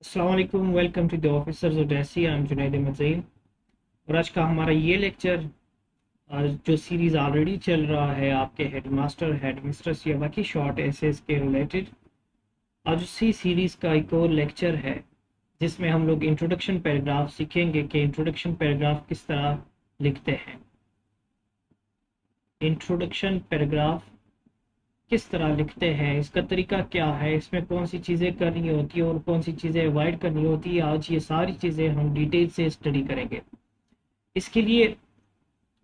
अस्सलाम वालेकुम, welcome to the officers odyssey. I am Junaid Mazeen और आज का हमारा ये लेक्चर जो सीरीज़ ऑलरेडी चल रहा है आपके हेडमास्टर हेडमिस्ट्रेस या बाकी शॉर्ट एसेस के रिलेटेड, आज उसी सीरीज़ का एक और लेक्चर है जिसमें हम लोग इंट्रोडक्शन पैराग्राफ सीखेंगे कि इंट्रोडक्शन पैराग्राफ किस तरह लिखते हैं। इंट्रोडक्शन पैराग्राफ किस तरह लिखते हैं, इसका तरीका क्या है, इसमें कौन सी चीज़ें करनी होती है और कौन सी चीज़ें अवॉइड करनी होती है। आज ये सारी चीज़ें हम डिटेल से स्टडी करेंगे। इसके लिए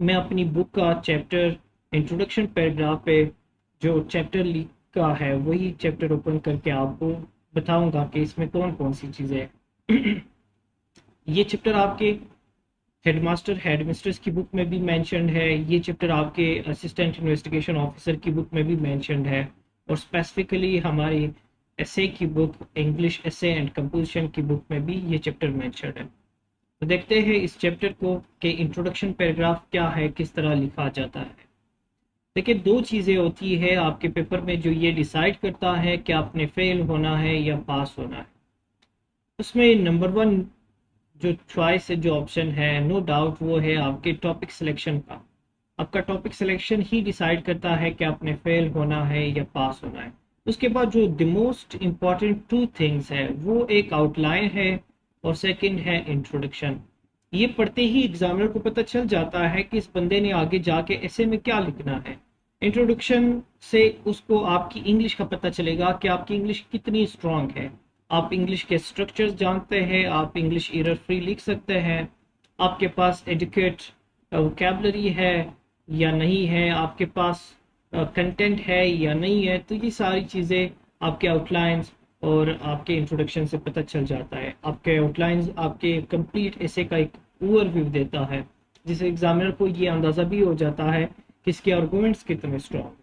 मैं अपनी बुक का चैप्टर इंट्रोडक्शन पैराग्राफ पे जो चैप्टर लिखा है वही चैप्टर ओपन करके आपको बताऊंगा कि इसमें कौन कौन सी चीज़ें हैं। ये चैप्टर आपके हेडमास्टर हेडमिस्ट्रेस की बुक में भी मेंशन्ड है, ये चैप्टर आपके असिस्टेंट इन्वेस्टिगेशन ऑफिसर की बुक में भी मेंशन्ड है और स्पेसिफिकली हमारी एसए की book English SA and composition की बुक में भी ये चैप्टर मेंशन्ड है। तो देखते हैं इस चैप्टर को कि इंट्रोडक्शन पैराग्राफ क्या है, किस तरह लिखा जाता है। देखिए, दो चीज़ें होती है आपके पेपर में जो ये डिसाइड करता है कि आपने फेल होना है या पास होना है। उसमें नंबर वन जो चॉइस है, जो ऑप्शन है, नो डाउट वो है आपके टॉपिक सिलेक्शन का। आपका टॉपिक सिलेक्शन ही डिसाइड करता है कि आपने फेल होना है या पास होना है। उसके बाद जो the most important two things है वो एक आउटलाइन है और सेकंड है इंट्रोडक्शन। ये पढ़ते ही एग्जामिनर को पता चल जाता है कि इस बंदे ने आगे जाके ऐसे में क्या लिखना है। इंट्रोडक्शन से उसको आपकी इंग्लिश का पता चलेगा कि आपकी इंग्लिश कितनी स्ट्रांग है। आप इंग्लिश के स्ट्रक्चर्स जानते हैं, आप इंग्लिश एरर फ्री लिख सकते हैं, आपके पास एडुकेट वोकैबुलरी है या नहीं है, आपके पास कंटेंट है या नहीं है। तो ये सारी चीज़ें आपके आउटलाइंस और आपके इंट्रोडक्शन से पता चल जाता है। आपके आउटलाइंस आपके कंप्लीट ऐसे का एक ओवरव्यू देता है जिससे एग्जामिनर को ये अंदाज़ा भी हो जाता है कि इसके आर्गूमेंट्स कितने स्ट्रॉन्ग है।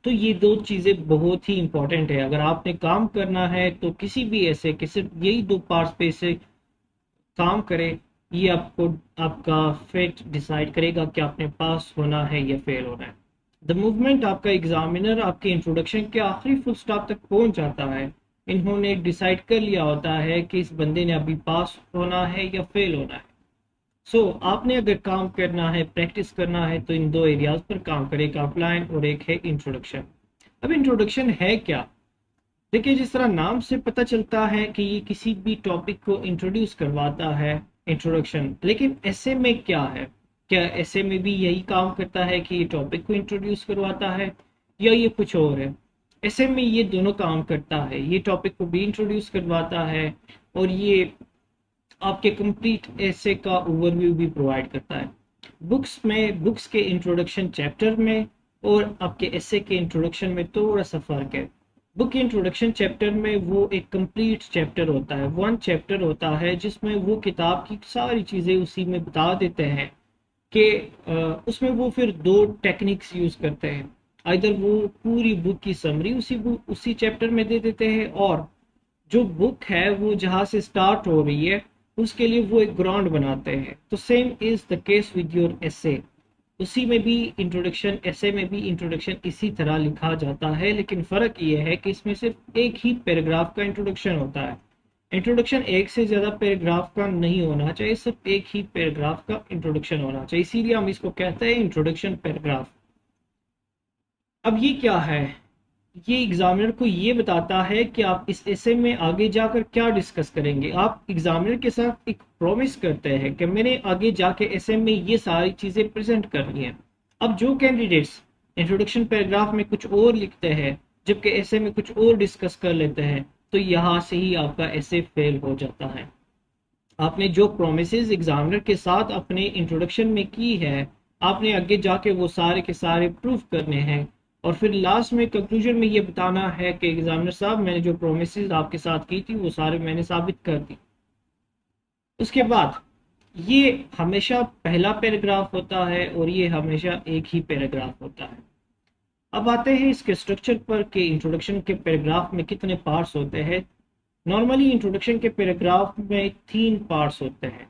तो ये दो चीज़ें बहुत ही इंपॉर्टेंट है। अगर आपने काम करना है तो किसी भी ऐसे किसी यही दो पार्ट्स पे से काम करें, ये आपको आपका फेट डिसाइड करेगा कि आपने पास होना है या फेल होना है। द मूवमेंट आपका एग्जामिनर आपके इंट्रोडक्शन के आखिरी फुल स्टॉप तक पहुंच जाता है, इन्होंने डिसाइड कर लिया होता है कि इस बंदे ने अभी पास होना है या फेल होना है। आपने अगर काम करना है, प्रैक्टिस करना है, तो इन दो एरियाज पर काम करें, एक आउटलाइन और एक है इंट्रोडक्शन। अब इंट्रोडक्शन है क्या? देखिए, जिस तरह नाम से पता चलता है कि ये किसी भी टॉपिक को इंट्रोड्यूस करवाता है, इंट्रोडक्शन। लेकिन ऐसे में क्या है? क्या ऐसे में भी यही काम करता है कि ये टॉपिक को इंट्रोड्यूस करवाता है या ये कुछ और है? ऐसे में ये दोनों काम करता है, ये टॉपिक को भी इंट्रोड्यूस करवाता है और ये आपके कंप्लीट ऐसे का ओवरव्यू भी प्रोवाइड करता है। बुक्स के इंट्रोडक्शन चैप्टर में और आपके ऐसे के इंट्रोडक्शन में थोड़ा सा फर्क है। बुक के इंट्रोडक्शन चैप्टर में वो एक कंप्लीट चैप्टर होता है, वन चैप्टर होता है जिसमें वो किताब की सारी चीज़ें उसी में बता देते हैं कि उसमें वो फिर दो टेक्निक्स यूज़ करते हैं। इधर वो पूरी बुक की समरी उसी चैप्टर में दे देते हैं, और जो बुक है वो जहाँ से स्टार्ट हो रही है उसके लिए वो एक ग्राउंड बनाते हैं। तो same is the case with your एसे। उसी में भी इंट्रोडक्शन, ऐसे में भी इंट्रोडक्शन इसी तरह लिखा जाता है, लेकिन फ़र्क ये है कि इसमें सिर्फ एक ही पैराग्राफ का इंट्रोडक्शन होता है। इंट्रोडक्शन एक से ज़्यादा पैराग्राफ का नहीं होना चाहिए, सिर्फ एक ही पैराग्राफ का इंट्रोडक्शन होना चाहिए, इसीलिए हम इसको कहते हैं इंट्रोडक्शन पैराग्राफ। अब ये क्या है? ये एग्जामिनर को ये बताता है कि आप इस एसे में आगे जाकर क्या डिस्कस करेंगे। आप एग्जामिनर के साथ एक प्रॉमिस करते हैं कि मैंने आगे जाके एसे में ये सारी चीज़ें प्रेजेंट करनी है। अब जो कैंडिडेट्स इंट्रोडक्शन पैराग्राफ में कुछ और लिखते हैं जबकि एसे में कुछ और डिस्कस कर लेते हैं, तो यहाँ से ही आपका एसे फेल हो जाता है। आपने जो प्रोमिसेस एग्जामिनर के साथ अपने इंट्रोडक्शन में की है, आपने आगे जाके वो सारे के सारे प्रूफ करने हैं और फिर लास्ट में कंक्लूजन में ये बताना है कि एग्जामिनर साहब, मैंने जो प्रोमिसेस आपके साथ की थी वो सारे मैंने साबित कर दी। उसके बाद ये हमेशा पहला पैराग्राफ होता है और ये हमेशा एक ही पैराग्राफ होता है। अब आते हैं इसके स्ट्रक्चर पर कि इंट्रोडक्शन के पैराग्राफ में कितने पार्ट्स होते हैं। नॉर्मली इंट्रोडक्शन के पैराग्राफ में 3 पार्ट्स होते हैं।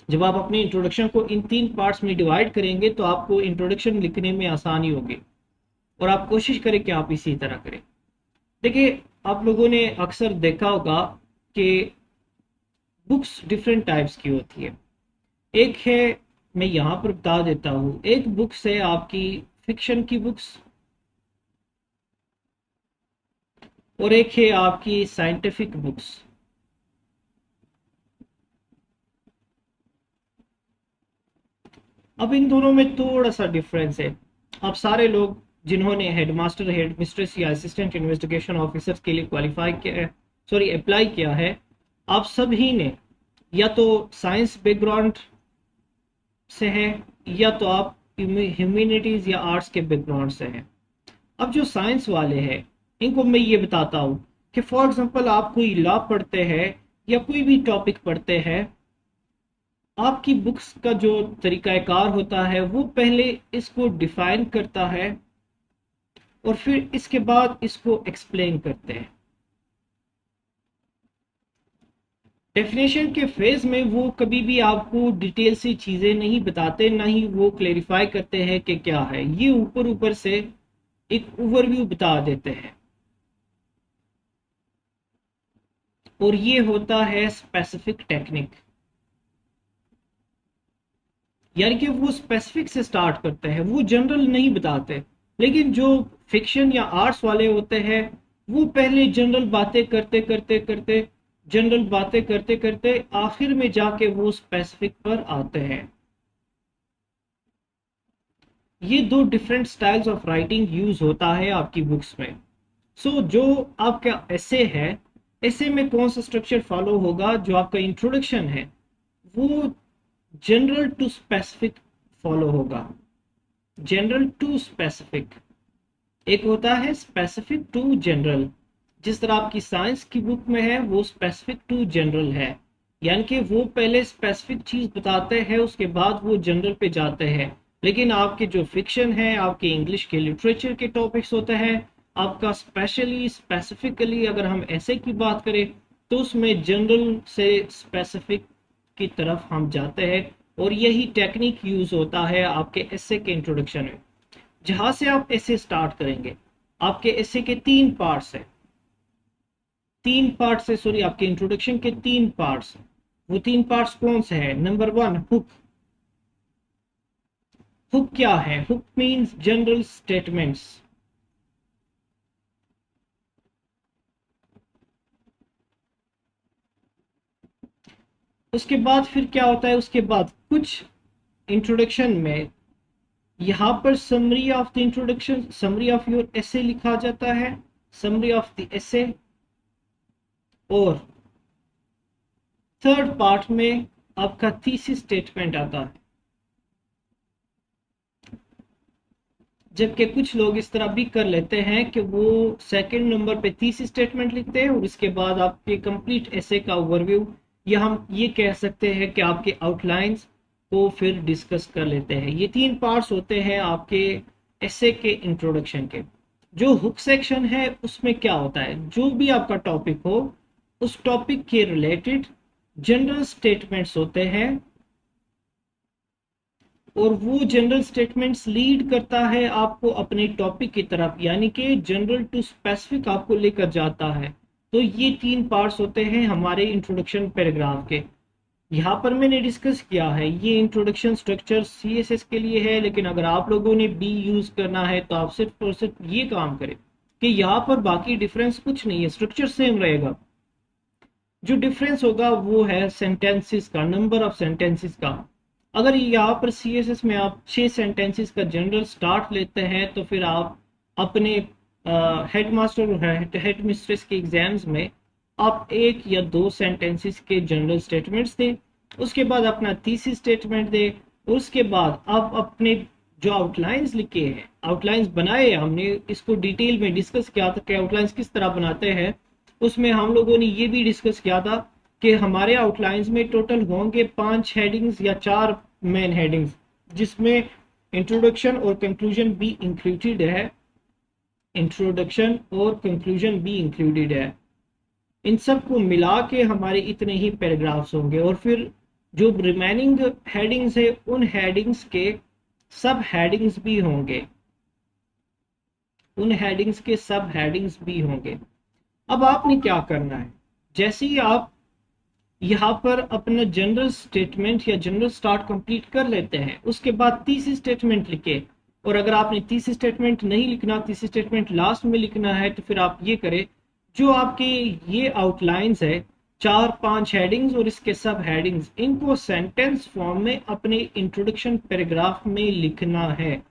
जब आप अपने इंट्रोडक्शन को इन 3 पार्ट्स में डिवाइड करेंगे तो आपको इंट्रोडक्शन लिखने में आसानी होगी, और आप कोशिश करें कि आप इसी तरह करें। देखिए, आप लोगों ने अक्सर देखा होगा कि बुक्स डिफरेंट टाइप्स की होती है। एक है, मैं यहाँ पर बता देता हूँ, एक बुक्स है आपकी फिक्शन की बुक्स, और एक है आपकी साइंटिफिक बुक्स। अब इन दोनों में थोड़ा सा डिफरेंस है। आप सारे लोग जिन्होंने हेडमास्टर, हेड मिस्ट्रेस या असिस्टेंट इन्वेस्टिगेशन ऑफिसर्स के लिए क्वालिफाई किया है, सॉरी अप्लाई किया है, आप सभी ने या तो साइंस बैकग्राउंड से हैं, या तो आप ह्यूमैनिटीज या आर्ट्स के बैकग्राउंड से हैं। अब जो साइंस वाले हैं, इनको मैं ये बताता हूँ कि फॉर एग्जांपल आप कोई लॉ पढ़ते हैं या कोई भी टॉपिक पढ़ते हैं, आपकी बुक्स का जो तरीकाकार होता है वो पहले इसको डिफाइन करता है और फिर इसके बाद इसको एक्सप्लेन करते हैं। डेफिनेशन के फेज में वो कभी भी आपको डिटेल से चीजें नहीं बताते, ना ही वो क्लेरिफाई करते हैं कि क्या है, ये ऊपर ऊपर से एक ओवरव्यू बता देते हैं। और ये होता है स्पेसिफिक टेक्निक, यानी कि वो स्पेसिफिक से स्टार्ट करते हैं, वो जनरल नहीं बताते। लेकिन जो फिक्शन या आर्ट्स वाले होते हैं, वो पहले जनरल बातें करते करते करते, जनरल बातें करते करते आखिर में जाके वो स्पेसिफिक पर आते हैं। ये दो different styles of writing use होता है आपकी बुक्स में। जो आपका एसे है, एसे में कौन सा स्ट्रक्चर फॉलो होगा? जो आपका इंट्रोडक्शन है वो जनरल टू स्पेसिफिक फॉलो होगा। जनरल टू स्पेसिफिक, एक होता है स्पेसिफिक टू जनरल। जिस तरह आपकी साइंस की बुक में है वो स्पेसिफिक टू जनरल है, यानी कि वो पहले स्पेसिफिक चीज बताते हैं उसके बाद वो जनरल पे जाते हैं। लेकिन आपके जो फिक्शन है, आपके इंग्लिश के लिटरेचर के टॉपिक्स होते हैं, आपका स्पेशली स्पेसिफिकली अगर हम ऐसे की बात करें तो उसमें जनरल से स्पेसिफिक की तरफ हम जाते हैं। और यही टेक्निक यूज होता है आपके एसे के इंट्रोडक्शन में। जहां से आप एसे स्टार्ट करेंगे, आपके एसे के तीन पार्ट्स हैं, तीन पार्ट्स है, सॉरी आपके इंट्रोडक्शन के तीन पार्ट्स। वो तीन पार्ट्स कौन से हैं? Number one, hook. हुक क्या है? Hook means general statements. उसके बाद फिर क्या होता है? उसके बाद कुछ इंट्रोडक्शन में यहां पर summary of the introduction, summary of your एसे लिखा जाता है, समरी ऑफ द एसे। और थर्ड पार्ट में आपका थीसिस स्टेटमेंट आता है। जबकि कुछ लोग इस तरह भी कर लेते हैं कि वो सेकंड नंबर पे थीसिस स्टेटमेंट लिखते हैं और उसके बाद आपके कंप्लीट एसे का ओवरव्यू, या हम ये कह सकते हैं कि आपके आउटलाइंस को फिर डिस्कस कर लेते हैं। ये तीन पार्ट्स होते हैं आपके एसे के इंट्रोडक्शन के। जो हुक सेक्शन है उसमें क्या होता है? जो भी आपका टॉपिक हो, उस टॉपिक के रिलेटेड जनरल स्टेटमेंट्स होते हैं, और वो जनरल स्टेटमेंट्स लीड करता है आपको अपने टॉपिक की तरफ, यानी कि जनरल टू स्पेसिफिक आपको लेकर जाता है। तो ये तीन पार्ट्स होते हैं हमारे इंट्रोडक्शन पैराग्राफ के। यहाँ पर मैंने डिस्कस किया है ये इंट्रोडक्शन स्ट्रक्चर सीएसएस के लिए है, लेकिन अगर आप लोगों ने बी यूज करना है तो आप सिर्फ और सिर्फ ये काम करें कि यहाँ पर बाकी डिफरेंस कुछ नहीं है, स्ट्रक्चर सेम रहेगा। जो डिफरेंस होगा वो है सेंटेंसेस का, नंबर ऑफ सेंटेंसेस का। अगर यहाँ पर सीएसएस में आप 6 सेंटेंसेस का जनरल स्टार्ट लेते हैं तो फिर आप अपने हेड मास्टर और हेड मिस्ट्रेस के एग्जाम्स में आप एक या दो सेंटेंसेस के जनरल स्टेटमेंट्स दें, उसके बाद अपना थीसिस स्टेटमेंट दें, उसके बाद आप अपने जो आउटलाइंस लिखे हैं, आउटलाइंस बनाए, हमने इसको डिटेल में डिस्कस किया था कि आउटलाइंस किस तरह बनाते हैं। उसमें हम लोगों ने ये भी डिस्कस किया था कि हमारे आउटलाइंस में टोटल होंगे 5 हेडिंग्स या 4 मेन हेडिंग्स, जिसमें इंट्रोडक्शन और कंक्लूजन भी इंक्लूडेड है, इंट्रोडक्शन और कंक्लूजन भी इंक्लूडेड है। इन सब को मिला के हमारे इतने ही पैराग्राफ्स होंगे, और फिर जो रिमेनिंग हेडिंग्स है उन हेडिंग्स के सब हेडिंग्स भी होंगे, उन हेडिंग्स के सब हेडिंग्स भी होंगे। अब आपने क्या करना है, जैसे ही आप यहाँ पर अपना जनरल स्टेटमेंट या जनरल स्टार्ट कंप्लीट कर लेते हैं, उसके बाद तीसरी स्टेटमेंट लिखे। और अगर आपने तीसरी स्टेटमेंट नहीं लिखना, तीसरी स्टेटमेंट लास्ट में लिखना है, तो फिर आप ये करें, जो आपके ये आउटलाइंस है, 4-5 हेडिंग्स और इसके सब हेडिंग्स, इनको सेंटेंस फॉर्म में अपने इंट्रोडक्शन पैराग्राफ में लिखना है।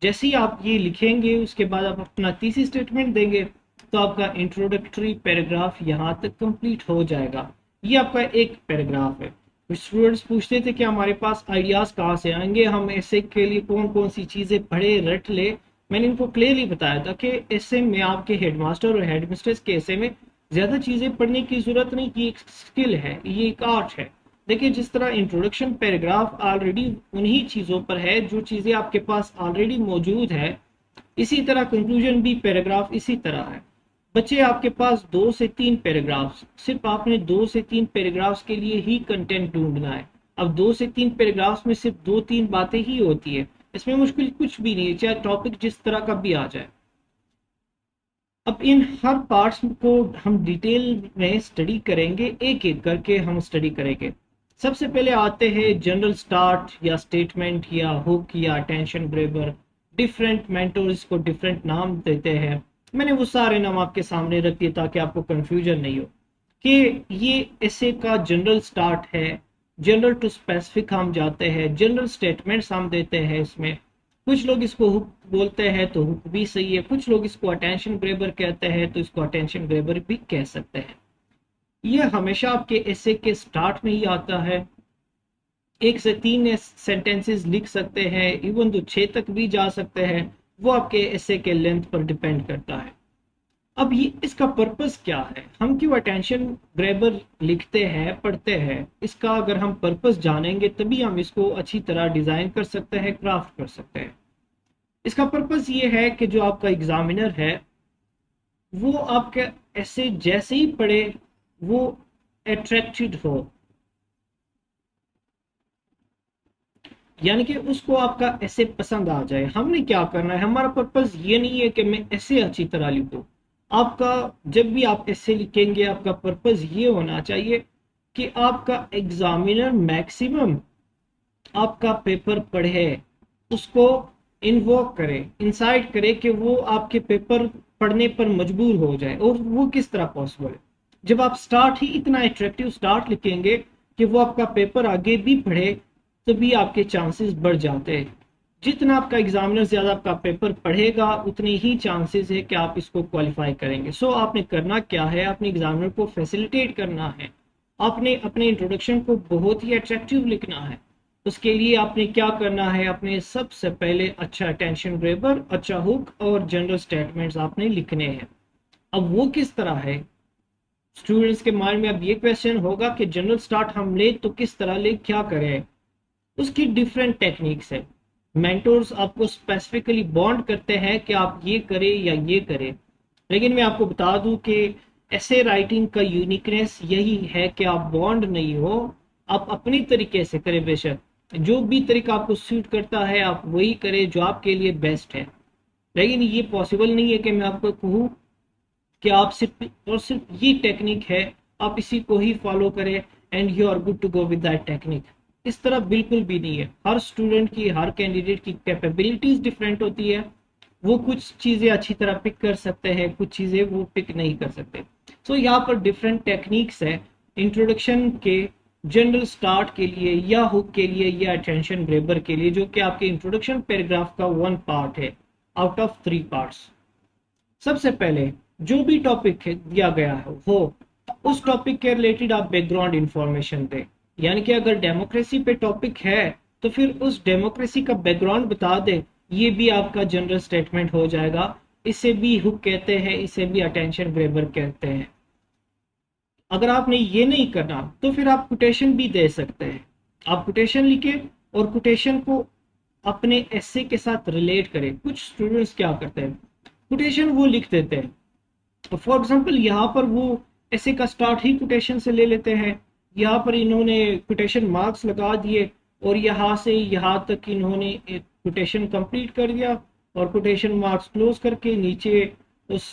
जैसे ही आप ये लिखेंगे, उसके बाद आप अपना तीसरी स्टेटमेंट देंगे, तो आपका इंट्रोडक्टरी पैराग्राफ यहाँ तक कंप्लीट हो जाएगा। ये आपका एक पैराग्राफ है। कुछ स्टूडेंट्स पूछते थे कि हमारे पास आइडियाज कहाँ से आएंगे, हम ऐसे के लिए कौन कौन सी चीजें पढ़े रट ले। मैंने इनको क्लियरली बताया था कि ऐसे में आपके हेडमास्टर और हेडमिस्ट्रेस के ऐसे में ज्यादा चीजें पढ़ने की जरूरत नहीं, कि एक स्किल है, ये एक आर्ट है। देखिए, जिस तरह इंट्रोडक्शन पैराग्राफ ऑलरेडी उन्हीं चीजों पर है जो चीजें आपके पास ऑलरेडी मौजूद है, इसी तरह कंक्लूजन भी पैराग्राफ इसी तरह है। बच्चे, आपके पास 2 से 3 पैराग्राफ्स, सिर्फ आपने 2 से 3 पैराग्राफ्स के लिए ही कंटेंट ढूंढना है। अब 2 से 3 पैराग्राफ्स में सिर्फ 2-3 बातें ही होती है, इसमें मुश्किल कुछ भी नहीं है, चाहे टॉपिक जिस तरह का भी आ जाए। अब इन हर पार्ट्स को हम डिटेल में स्टडी करेंगे, एक एक करके हम स्टडी करेंगे। सबसे पहले आते हैं जनरल स्टार्ट या स्टेटमेंट या हुक या अटेंशन ग्रैबर। डिफरेंट मेंटर्स को डिफरेंट नाम देते हैं, मैंने वो सारे नाम आपके सामने रख दिए ताकि आपको कंफ्यूजन नहीं हो कि ये ऐसे का जनरल स्टार्ट है। जनरल टू स्पेसिफिक हम जाते हैं, जनरल स्टेटमेंट्स हम देते हैं इसमें। कुछ लोग इसको हुक बोलते हैं तो हुक भी सही है, कुछ लोग इसको अटेंशन ग्रैबर कहते हैं तो इसको अटेंशन ग्रैबर भी कह सकते हैं। ये हमेशा आपके एसे के स्टार्ट में ही आता है। 1 से 3 सेंटेंसेस लिख सकते हैं, इवन तो 6 तक भी जा सकते हैं, वो आपके एसे के लेंथ पर डिपेंड करता है। अब ये इसका पर्पस क्या है, हम क्यों अटेंशन ग्रैबर लिखते हैं, पढ़ते हैं, इसका अगर हम पर्पस जानेंगे तभी हम इसको अच्छी तरह डिजाइन कर सकते हैं, क्राफ्ट कर सकते हैं। इसका पर्पस ये है कि जो आपका एग्जामिनर है वो आपके ऐसे जैसे ही पढ़े वो अट्रैक्टेड हो, यानी कि उसको आपका ऐसे पसंद आ जाए। हमने क्या करना है, हमारा पर्पस ये नहीं है कि मैं ऐसे अच्छी तरह लिखूं। आपका जब भी आप ऐसे लिखेंगे, आपका पर्पस ये होना चाहिए कि आपका एग्जामिनर मैक्सिमम आपका पेपर पढ़े, उसको इन्वोक करे, इंसाइट करे कि वो आपके पेपर पढ़ने पर मजबूर हो जाए। और वो किस तरह पॉसिबल है, जब आप स्टार्ट ही इतना अट्रैक्टिव स्टार्ट लिखेंगे कि वो आपका पेपर आगे भी पढ़े, तभी आपके चांसेस बढ़ जाते हैं। जितना आपका एग्जामिनर ज्यादा आपका पेपर पढ़ेगा, उतने ही चांसेस है कि आप इसको क्वालिफाई करेंगे। सो आपने करना क्या है, अपने एग्जामिनर को फैसिलिटेट करना है, आपने अपने इंट्रोडक्शन को बहुत ही अट्रैक्टिव लिखना है। उसके लिए आपने क्या करना है, अपने सबसे पहले अच्छा अटेंशन ग्रैबर, अच्छा हुक और जनरल स्टेटमेंट्स आपने लिखने हैं। अब वो किस तरह है, स्टूडेंट्स के माइंड में अब ये क्वेश्चन होगा कि जनरल स्टार्ट हम ले तो किस तरह ले, क्या करें। उसकी डिफरेंट टेक्निक्स है। मेंटोर्स आपको स्पेसिफिकली बॉन्ड करते हैं कि आप ये करें या ये करें, लेकिन मैं आपको बता दूं कि ऐसे राइटिंग का यूनिकनेस यही है कि आप बॉन्ड नहीं हो, आप अपनी तरीके से करें। बेशक जो भी तरीका आपको सूट करता है आप वही करें जो आपके लिए बेस्ट है, लेकिन ये पॉसिबल नहीं है कि मैं आपको कहूँ कि आप सिर्फ और सिर्फ ये टेक्निक है, आप इसी को ही फॉलो करें and you are good to go with that technique. इस तरह बिल्कुल भी नहीं है। हर स्टूडेंट की, हर कैंडिडेट की कैपेबिलिटीज डिफरेंट होती है, वो कुछ चीज़ें अच्छी तरह पिक कर सकते हैं, कुछ चीज़ें वो पिक नहीं कर सकते। सो यहाँ पर डिफरेंट टेक्निक्स है इंट्रोडक्शन के, जनरल स्टार्ट के लिए या हुक के लिए या अटेंशन ग्रैबर के लिए, जो कि आपके इंट्रोडक्शन पैराग्राफ का 1 पार्ट है आउट ऑफ 3 पार्ट्स। सबसे पहले जो भी टॉपिक दिया गया है हो, उस टॉपिक के रिलेटेड आप बैकग्राउंड इंफॉर्मेशन दें। यानी कि अगर डेमोक्रेसी पे टॉपिक है तो फिर उस डेमोक्रेसी का बैकग्राउंड बता दे, ये भी आपका जनरल स्टेटमेंट हो जाएगा। इसे भी हुक कहते हैं, इसे भी अटेंशन ग्रैबर कहते हैं। अगर आपने ये नहीं करना तो फिर आप कोटेशन भी दे सकते हैं। आप कोटेशन लिखे और कोटेशन को अपने एसे के साथ रिलेट करें। कुछ स्टूडेंट्स क्या करते हैं, कोटेशन वो लिख देते हैं, तो फॉर एग्जांपल यहाँ पर वो ऐसे का स्टार्ट ही कोटेशन से ले लेते हैं। यहाँ पर इन्होंने कोटेशन मार्क्स लगा दिए और यहाँ से यहाँ तक इन्होंने कोटेशन कंप्लीट कर दिया और कोटेशन मार्क्स क्लोज करके नीचे उस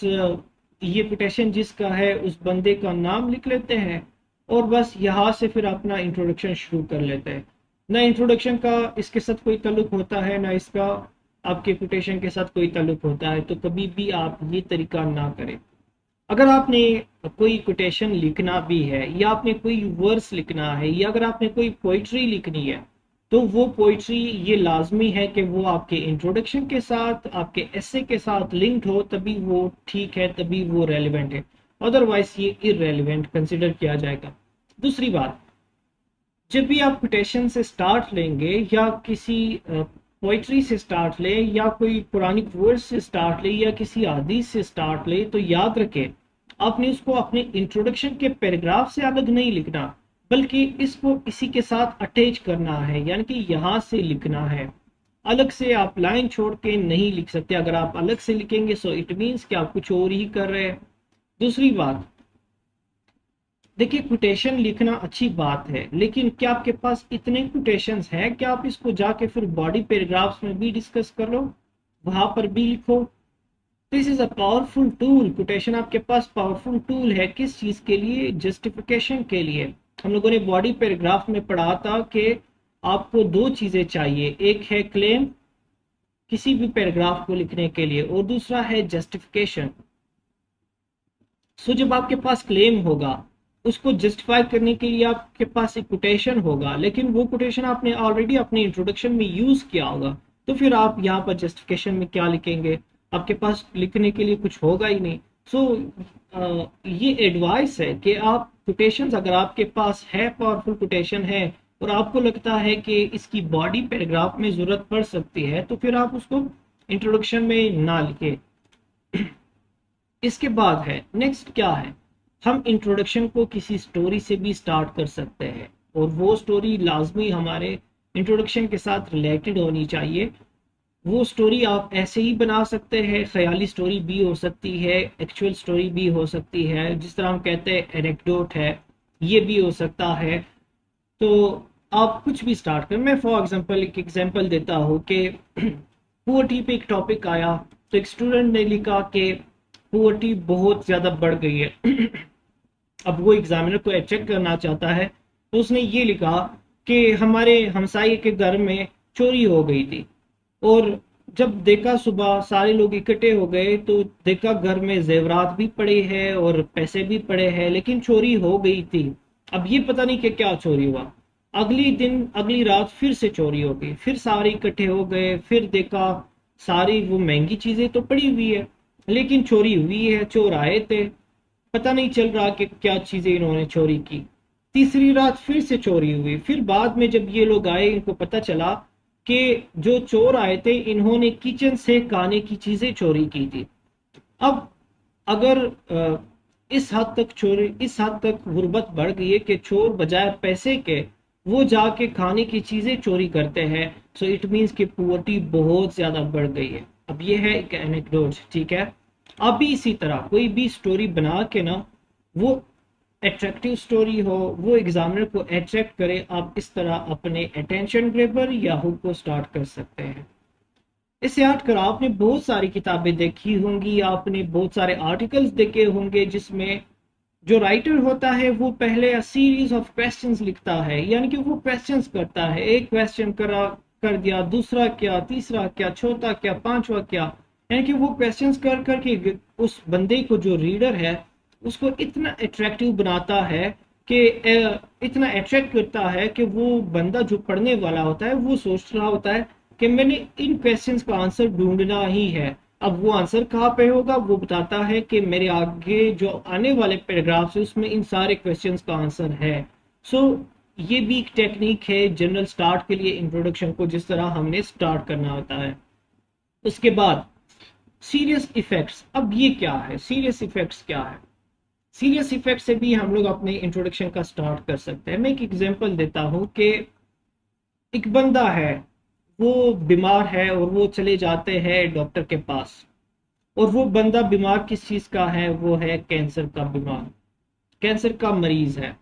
ये कोटेशन जिसका है उस बंदे का नाम लिख लेते हैं और बस यहाँ से फिर अपना इंट्रोडक्शन शुरू कर लेते हैं। ना इंट्रोडक्शन का इसके साथ कोई ताल्लुक होता है, ना इसका आपके कोटेशन के साथ कोई ताल्लुक होता है, तो कभी भी आप ये तरीका ना करें। अगर आपने कोई कोटेशन लिखना भी है या आपने कोई वर्स लिखना है या अगर आपने कोई पोइट्री लिखनी है, तो वो पोइट्री ये लाजमी है कि वो आपके इंट्रोडक्शन के साथ, आपके एसे के साथ लिंक्ड हो, तभी वो ठीक है, तभी वो रेलिवेंट है। अदरवाइज ये इररेलेवेंट कंसिडर किया जाएगा। दूसरी बात, जब भी आप कोटेशन से स्टार्ट लेंगे या किसी पोइट्री से स्टार्ट ले या कोई पुरानिक वर्ड्स से स्टार्ट ले या किसी हदीस से स्टार्ट ले, तो याद रखें आपने उसको अपने इंट्रोडक्शन के पैराग्राफ से अलग नहीं लिखना, बल्कि इसको इसी के साथ अटैच करना है, यानी कि यहाँ से लिखना है। अलग से आप लाइन छोड़ के नहीं लिख सकते। अगर आप अलग से लिखेंगे सो इट मीन्स कि आप कुछ और ही कर रहे हैं। दूसरी बात, देखिए कोटेशन लिखना अच्छी बात है, लेकिन क्या आपके पास इतने कोटेशंस हैं कि आप इसको जाके फिर बॉडी पैराग्राफ्स में भी डिस्कस कर लो, वहां पर भी लिखो। This is a powerful tool. Quotation आपके पास पावरफुल टूल है। किस चीज के लिए? जस्टिफिकेशन के लिए। हम लोगों ने बॉडी पैराग्राफ में पढ़ा था कि आपको दो चीजें चाहिए, एक है क्लेम किसी भी पैराग्राफ को लिखने के लिए और दूसरा है जस्टिफिकेशन। सो जब आपके पास क्लेम होगा, उसको जस्टिफाई करने के लिए आपके पास एक कोटेशन होगा, लेकिन वो कोटेशन आपने ऑलरेडी अपने इंट्रोडक्शन में यूज किया होगा, तो फिर आप यहाँ पर जस्टिफिकेशन में क्या लिखेंगे? आपके पास लिखने के लिए कुछ होगा ही नहीं। सो ये एडवाइस है कि आप कोटेशन, अगर आपके पास है पावरफुल कोटेशन है और आपको लगता है कि इसकी बॉडी पैराग्राफ में जरूरत पड़ सकती है, तो फिर आप उसको इंट्रोडक्शन में ना लिखे। इसके बाद है नेक्स्ट क्या है, हम इंट्रोडक्शन को किसी स्टोरी से भी स्टार्ट कर सकते हैं और वो स्टोरी लाजमी हमारे इंट्रोडक्शन के साथ रिलेटेड होनी चाहिए। वो स्टोरी आप ऐसे ही बना सकते हैं, ख्याली स्टोरी भी हो सकती है, एक्चुअल स्टोरी भी हो सकती है, जिस तरह हम कहते हैं एनेक्डोट है, ये भी हो सकता है। तो आप कुछ भी स्टार्ट करें। मैं फॉर एग्जांपल एक एग्जांपल देता हूँ कि पुअर्टी पे एक टॉपिक आया, तो एक स्टूडेंट ने लिखा कि पुअर्टी बहुत ज़्यादा बढ़ गई है। अब वो एग्जामिनर को चेक करना चाहता है, तो उसने ये लिखा कि हमारे हमसाये के घर में चोरी हो गई थी और जब देखा सुबह सारे लोग इकट्ठे हो गए तो देखा घर में जेवरात भी पड़े हैं और पैसे भी पड़े हैं, लेकिन चोरी हो गई थी। अब ये पता नहीं कि क्या चोरी हुआ। अगली रात फिर से चोरी हो गई, फिर सारे इकट्ठे हो गए, फिर देखा सारी वो महंगी चीजें तो पड़ी हुई है लेकिन चोरी हुई है, चोर आए थे, पता नहीं चल रहा कि क्या चीजें इन्होंने चोरी की। तीसरी रात फिर से चोरी हुई, फिर बाद में जब ये लोग आए इनको पता चला कि जो चोर आए थे इन्होंने किचन से खाने की चीजें चोरी की थी। अब अगर इस हद तक गुर्बत बढ़ गई है कि चोर बजाय पैसे के वो जाके खाने की चीजें चोरी करते हैं, सो इट मीन्स कि पुअर्टी बहुत ज्यादा बढ़ गई है। अब ये है एक एनेक्डोट, ठीक है। आप भी इसी तरह कोई भी स्टोरी बना के ना, वो अट्रैक्टिव स्टोरी हो, वो एग्जामिनर को अट्रैक्ट करे, आप इस तरह अपने अटेंशन ग्रैबर या हुक को स्टार्ट कर सकते हैं। इससे हटकर आपने बहुत सारी किताबें देखी होंगी, आपने बहुत सारे आर्टिकल्स देखे होंगे जिसमें जो राइटर होता है वो पहले सीरीज ऑफ क्वेश्चंस लिखता है, यानी कि वो क्वेश्चंस करता है, एक क्वेश्चन कर दिया, दूसरा क्या, तीसरा क्या, चौथा क्या, पांचवा क्या, यानी कि वो क्वेश्चंस कर करके उस बंदे को, जो रीडर है, उसको इतना अट्रैक्टिव बनाता है कि इतना अट्रैक्ट करता है कि वो बंदा जो पढ़ने वाला होता है वो सोच रहा होता है कि मैंने इन क्वेश्चंस का आंसर ढूंढना ही है। अब वो आंसर कहाँ पे होगा? वो बताता है कि मेरे आगे जो आने वाले पैराग्राफ है उसमें इन सारे क्वेश्चंस का आंसर है। सो ये भी एक टेक्निक है जनरल स्टार्ट के लिए, इंट्रोडक्शन को जिस तरह हमने स्टार्ट करना होता है। उसके बाद सीरियस इफेक्ट्स। अब ये क्या है? सीरियस इफेक्ट्स क्या है? सीरियस इफेक्ट से भी हम लोग अपने इंट्रोडक्शन का स्टार्ट कर सकते हैं। मैं एक एग्जांपल देता हूँ कि एक बंदा है, वो बीमार है और वो चले जाते हैं डॉक्टर के पास, और वो बंदा बीमार किस चीज का है? वो है कैंसर का बीमार, कैंसर का मरीज है।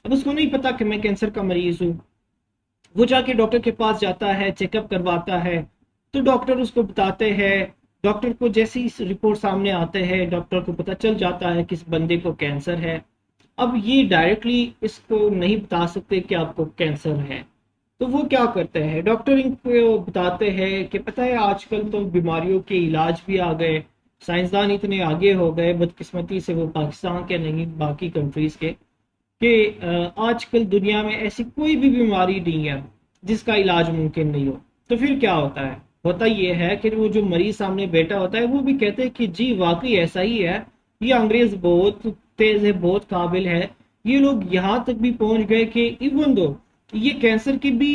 अब उसको नहीं पता कि मैं कैंसर का मरीज हूँ। वो जाके डॉक्टर के पास जाता है, चेकअप करवाता है, तो डॉक्टर उसको बताते हैं डॉक्टर को जैसे ही रिपोर्ट सामने आते हैं, डॉक्टर को पता चल जाता है कि इस बंदे को कैंसर है। अब ये डायरेक्टली इसको नहीं बता सकते कि आपको कैंसर है, तो वो क्या करते हैं, डॉक्टर इनको बताते हैं कि पता है आजकल तो बीमारियों के इलाज भी आ गए, साइंसदान इतने आगे हो गए, बदकिस्मती से वो पाकिस्तान के नहीं बाकी कंट्रीज के, कि आजकल दुनिया में ऐसी कोई भी बीमारी नहीं है जिसका इलाज मुमकिन नहीं हो। तो फिर क्या होता है, होता ये है कि वो जो मरीज सामने बैठा होता है वो भी कहते हैं कि जी वाकई ऐसा ही है, ये अंग्रेज बहुत तेज है, बहुत काबिल है, ये लोग यहाँ तक भी पहुंच गए कि इवन दो ये कैंसर की भी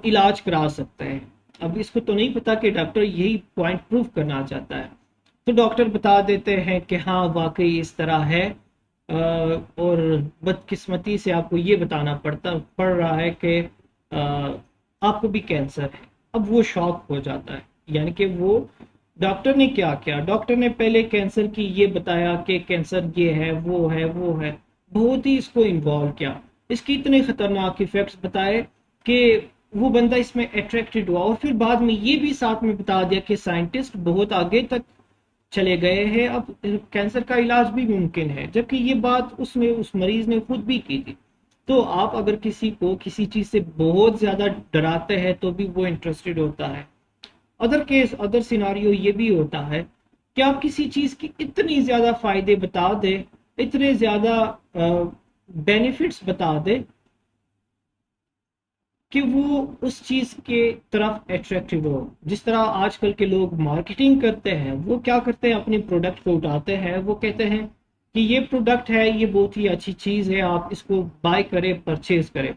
इलाज करा सकते हैं। अब इसको तो नहीं पता कि डॉक्टर यही पॉइंट प्रूव करना चाहता है, तो डॉक्टर बता देते हैं कि हाँ वाकई इस तरह है। और बदकिस्मती से आपको ये बताना पड़ रहा है कि आपको भी कैंसर है। अब वो शॉक हो जाता है, यानी कि वो डॉक्टर ने क्या किया, डॉक्टर ने पहले कैंसर की ये बताया कि कैंसर ये है वो है वो है, बहुत ही इसको इन्वॉल्व किया, इसके इतने खतरनाक इफेक्ट्स बताए कि वो बंदा इसमें अट्रैक्टेड हुआ, और फिर बाद में ये भी साथ में बता दिया कि साइंटिस्ट बहुत आगे तक चले गए हैं, अब कैंसर का इलाज भी मुमकिन है, जबकि ये बात उसने उस मरीज ने खुद भी की थी। तो आप अगर किसी को किसी चीज से बहुत ज्यादा डराते हैं तो भी वो इंटरेस्टेड होता है। अदर केस, अदर सिनारियो ये भी होता है कि आप किसी चीज की इतनी ज्यादा फायदे बता दे, इतने ज्यादा बेनिफिट्स बता दे कि वो उस चीज के तरफ अट्रैक्टिव हो। जिस तरह आजकल के लोग मार्केटिंग करते हैं, वो क्या करते हैं, अपने प्रोडक्ट को उठाते हैं, वो कहते हैं कि ये प्रोडक्ट है, ये बहुत ही अच्छी चीज है, आप इसको बाय करें, परचेज करें।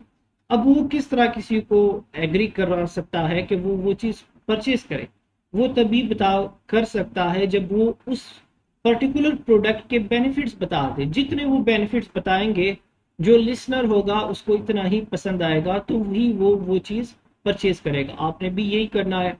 अब वो किस तरह किसी को एग्री करा सकता है कि वो चीज परचेज करे, वो तभी बता कर सकता है जब वो उस पर्टिकुलर प्रोडक्ट के बेनिफिट्स बता दे। जितने वो बेनिफिट्स बताएंगे, जो लिसनर होगा उसको इतना ही पसंद आएगा, तो वही वो चीज परचेज करेगा। आपने भी यही करना है।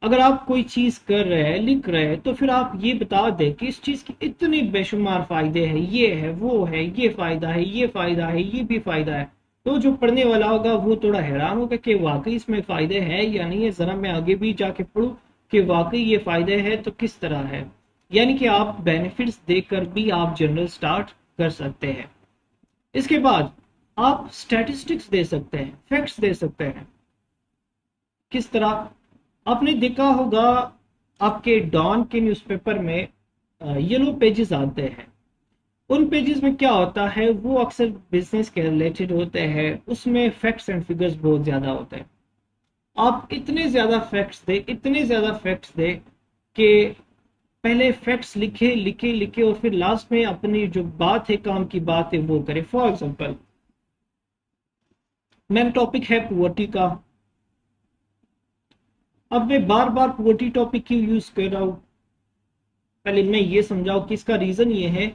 अगर आप कोई चीज कर रहे हैं, लिख रहे हैं, तो फिर आप ये बता दें कि इस चीज के इतने बेशुमार फायदे हैं, ये है वो है, ये फायदा है, ये फायदा है, ये भी फायदा है। तो जो पढ़ने वाला होगा वो थोड़ा हैरान होगा कि वाकई इसमें फायदे हैं या नहीं है, जरा मैं आगे भी जाके पढ़ूं कि वाकई ये फायदे हैं तो किस तरह है। यानी कि आप बेनिफिट्स देकर भी आप जनरल स्टार्ट कर सकते हैं। इसके बाद आप स्टैटिस्टिक्स दे सकते हैं, फैक्ट्स दे सकते हैं। किस तरह, आपने देखा होगा आपके डॉन के न्यूज़पेपर में येलो पेजेस आते हैं। उन पेजेस में क्या होता है, वो अक्सर बिजनेस के रिलेटेड होते हैं, उसमें फैक्ट्स एंड फिगर्स बहुत ज्यादा होते हैं। आप इतने ज्यादा फैक्ट्स दे, इतने ज्यादा फैक्ट्स दे कि पहले फैक्ट्स लिखे लिखे लिखे और फिर लास्ट में अपनी जो बात है, काम की बात है, वो करे। फॉर एग्जाम्पल, मेन टॉपिक है पुअर्टी का। अब मैं बार बार पुअर्टी टॉपिक क्यों यूज कर रहा हूं, पहले मैं ये समझाऊं कि इसका रीजन ये है।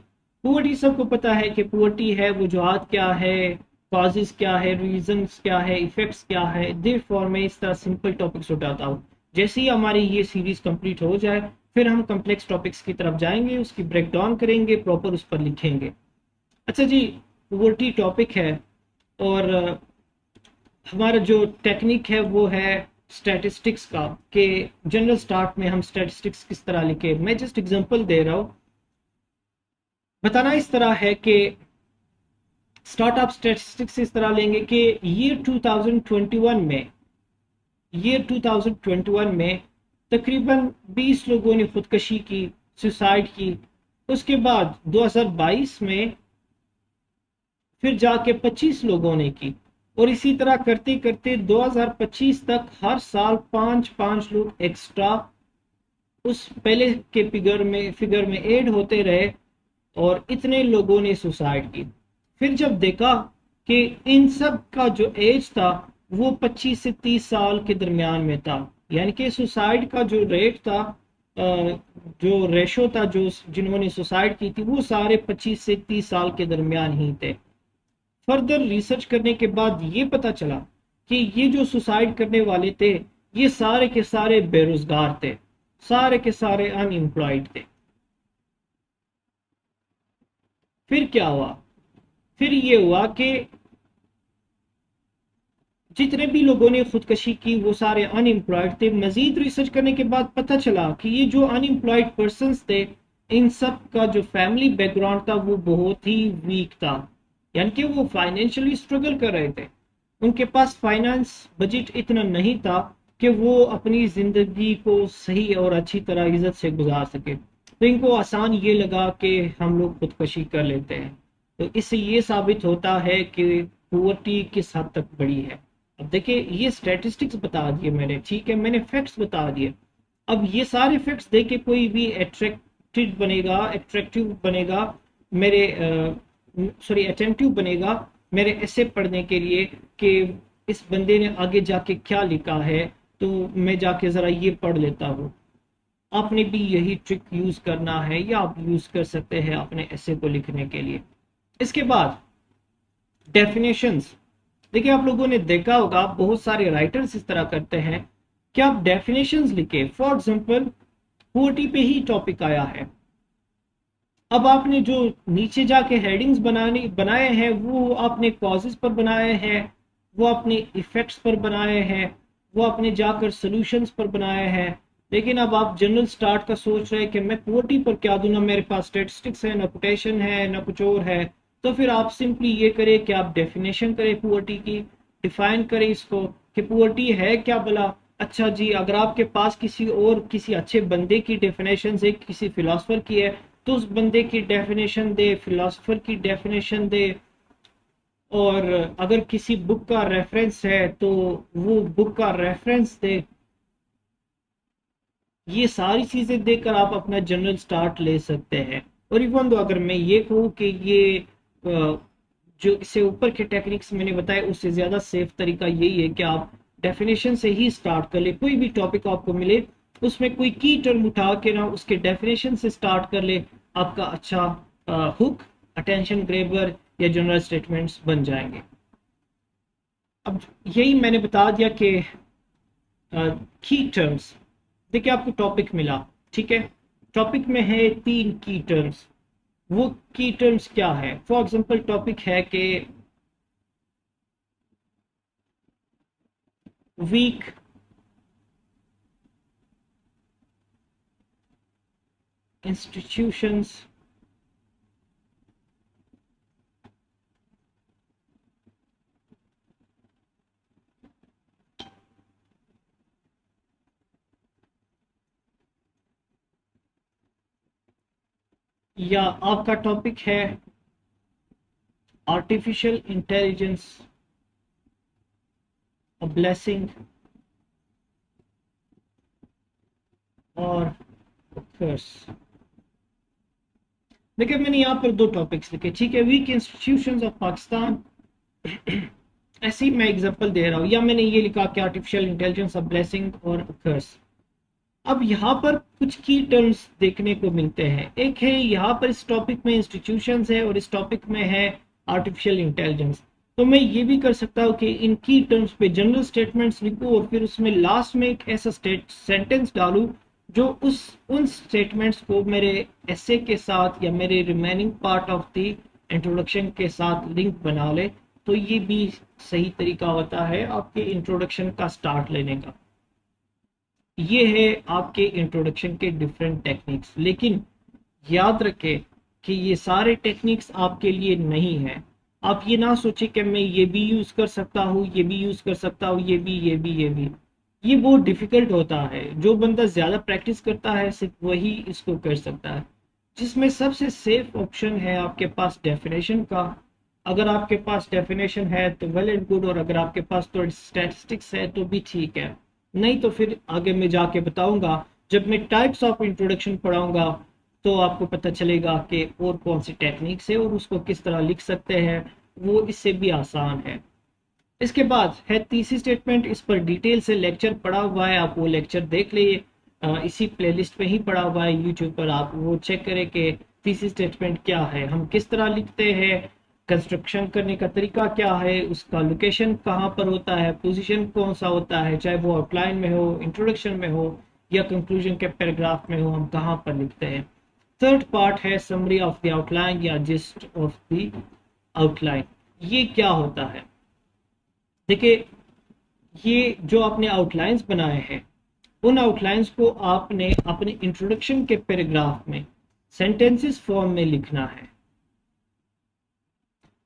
पुअर्टी सबको पता है कि पुअर्टी है, वजूहत क्या है, कॉजेस क्या है, रीजंस क्या है, इफेक्ट्स क्या है। देयरफॉर मैं इस तरह सिंपल टॉपिक्स उठाता हूँ। जैसे ही हमारी ये सीरीज कंप्लीट हो जाए, फिर हम कम्प्लेक्स टॉपिक्स की तरफ जाएंगे, उसकी ब्रेक डाउन करेंगे, प्रॉपर उस पर लिखेंगे। अच्छा जी, पुअर्टी टॉपिक है, और हमारा जो टेक्निक है वो है स्टैटिस्टिक्स का, कि जनरल स्टार्ट में हम स्टैटिस्टिक्स किस तरह लिखे। मैं जस्ट एग्जांपल दे रहा हूँ। बताना इस तरह है कि स्टार्ट आप स्टैटिस्टिक्स इस तरह लेंगे कि ईयर 2021 में तकरीबन 20 लोगों ने खुदकशी की, सुसाइड की। उसके बाद 2022 में फिर जाके 25 लोगों ने की, और इसी तरह करते करते 2025 तक हर साल 5-5 लोग एक्स्ट्रा उस पहले के फिगर में ऐड होते रहे, और इतने लोगों ने सुसाइड की। फिर जब देखा कि इन सब का जो एज था वो 25 से 30 साल के दरमियान में था, यानी कि सुसाइड का जो रेट था, जो रेशो था, जो जिन्होंने सुसाइड की थी, वो सारे 25 से 30 साल के दरमियान ही थे। फर्दर रिसर्च करने के बाद ये पता चला कि ये जो सुसाइड करने वाले थे, ये सारे के सारे बेरोजगार थे, सारे के सारे अनएम्प्लॉयड थे। फिर क्या हुआ, फिर ये हुआ कि जितने भी लोगों ने खुदकशी की वो सारे अनएम्प्लॉयड थे। मजीद रिसर्च करने के बाद पता चला कि ये जो अनएम्प्लॉयड पर्सन थे, इन सब का जो फैमिली बैकग्राउंड था वो बहुत ही वीक था, यानी कि वो फाइनेंशियली स्ट्रगल कर रहे थे। उनके पास फाइनेंस बजट इतना नहीं था कि वो अपनी जिंदगी को सही और अच्छी तरह इज्जत से गुजार सके। तो इनको आसान ये लगा कि हम लोग खुदकशी कर लेते हैं। तो इससे ये साबित होता है कि पुअर्टी किस हद तक बड़ी है। अब देखिए, ये स्टैटिस्टिक्स बता दिए मैंने, ठीक है, मैंने फैक्ट्स बता दिए। अब ये सारे फैक्ट्स देख के कोई भी अट्रैक्टिव बनेगा मेरे सॉरी अटेंटिव बनेगा मेरे ऐसे पढ़ने के लिए कि इस बंदे ने आगे जाके क्या लिखा है, तो मैं जाके ज़रा ये पढ़ लेता हूँ। आपने भी यही ट्रिक यूज़ करना है या आप यूज़ कर सकते हैं अपने ऐसे को लिखने के लिए। इसके बाद डेफिनेशंस। देखिए, आप लोगों ने देखा होगा बहुत सारे राइटर्स इस तरह करते हैं कि आप डेफिनेशंस लिखे। फॉर एग्जांपल, पोवर्टी पे ही टॉपिक आया है, अब आपने जो नीचे जाके हेडिंग्स बनाए हैं वो आपने कॉजेस पर बनाए हैं, वो आपने इफेक्ट्स पर बनाए हैं, वो आपने जाकर सॉल्यूशंस पर बनाए हैं। लेकिन अब आप जनरल स्टार्ट का सोच रहे हैं कि मैं पोवर्टी पर क्या दूं, ना मेरे पास स्टेटिस्टिक्स है, ना कोटेशन है, ना कुछ और है। तो फिर आप सिंपली ये करें कि आप डेफिनेशन करें पोवर्टी की, डिफाइन करें इसको कि पोवर्टी है क्या भला। अच्छा जी, अगर आपके पास किसी अच्छे बंदे की डेफिनेशन है, किसी फिलोसफर की है, तो उस बंदे की डेफिनेशन दे, फिलोसफर की डेफिनेशन दे। और अगर किसी बुक का रेफरेंस है तो वो बुक का रेफरेंस दे। ये सारी चीजें देकर आप अपना जनरल स्टार्ट ले सकते हैं। और इवन तो अगर मैं ये कहूँ कि ये जो इससे ऊपर के टेक्निक्स मैंने बताए उससे ज्यादा सेफ तरीका यही है कि आप डेफिनेशन से ही स्टार्ट कर ले। कोई भी टॉपिक आपको मिले उसमें कोई की टर्म उठा के ना उसके डेफिनेशन से स्टार्ट कर ले, आपका अच्छा हुक, अटेंशन ग्रेबर या जनरल स्टेटमेंट्स बन जाएंगे। अब यही मैंने बता दिया कि की टर्म्स। देखिए, आपको टॉपिक मिला, ठीक है, टॉपिक में है 3 की टर्म्स। वो की टर्म्स क्या है? फॉर एग्जांपल, टॉपिक है कि वीक इंस्टीट्यूशंस या आपका टॉपिक है आर्टिफिशियल इंटेलिजेंस अ ब्लेसिंग और कर्स। देखिए, मैंने यहाँ पर 2 टॉपिक्स लिखे, ठीक है, वीक इंस्टीट्यूशंस ऑफ पाकिस्तान। ऐसे ही मैं एग्जांपल दे रहा हूँ, या मैंने ये लिखा कि आर्टिफिशियल इंटेलिजेंस अ ब्लेसिंग और कर्स। अब यहाँ पर कुछ की टर्म्स देखने को मिलते हैं। एक है यहाँ पर इस टॉपिक में इंस्टीट्यूशंस है और इस टॉपिक में है आर्टिफिशियल इंटेलिजेंस। तो मैं ये भी कर सकता हूँ कि इन की टर्म्स पे जनरल स्टेटमेंट्स लिखूँ और फिर उसमें लास्ट में एक ऐसा सेंटेंस डालूँ जो उस उन स्टेटमेंट्स को मेरे एसे के साथ या मेरे remaining part of the introduction के साथ लिंक बना ले। तो ये भी सही तरीका होता है आपके इंट्रोडक्शन का स्टार्ट लेने का। ये है आपके इंट्रोडक्शन के डिफरेंट टेक्निक्स। लेकिन याद रखें कि ये सारे टेक्निक्स आपके लिए नहीं है। आप ये ना सोचे कि मैं ये भी यूज कर सकता हूँ, ये भी यूज कर सकता हूँ, ये भी। ये बहुत डिफिकल्ट होता है। जो बंदा ज्यादा प्रैक्टिस करता है सिर्फ वही इसको कर सकता है। जिसमें सबसे सेफ ऑप्शन है आपके पास डेफिनेशन का। अगर आपके पास डेफिनेशन है तो वेल एंड गुड, और अगर आपके पास तो स्टैटिस्टिक्स है तो भी ठीक है। नहीं तो फिर आगे मैं जाके बताऊंगा, जब मैं टाइप्स ऑफ इंट्रोडक्शन पढ़ाऊंगा तो आपको पता चलेगा कि और कौन सी टेक्निक्स है और उसको किस तरह लिख सकते हैं। वो इससे भी आसान है। इसके बाद है तीसरी स्टेटमेंट। इस पर डिटेल से लेक्चर पड़ा हुआ है, आप वो लेक्चर देख लीजिए। इसी प्लेलिस्ट पे ही पड़ा हुआ है यूट्यूब पर, आप वो चेक करें कि तीसरी स्टेटमेंट क्या है, हम किस तरह लिखते हैं, कंस्ट्रक्शन करने का तरीका क्या है, उसका लोकेशन कहाँ पर होता है, पोजीशन कौन सा होता है, चाहे वो आउटलाइन में हो, इंट्रोडक्शन में हो या कंक्लूजन के पैराग्राफ में हो, हम कहाँ पर लिखते हैं। थर्ड पार्ट है समरी ऑफ द आउटलाइन या जिस्ट ऑफ द आउटलाइन। ये क्या होता है? देखिए, ये जो आपने आउटलाइंस बनाए हैं, उन आउटलाइंस को आपने अपने इंट्रोडक्शन के पैराग्राफ में सेंटेंसेस फॉर्म में लिखना है।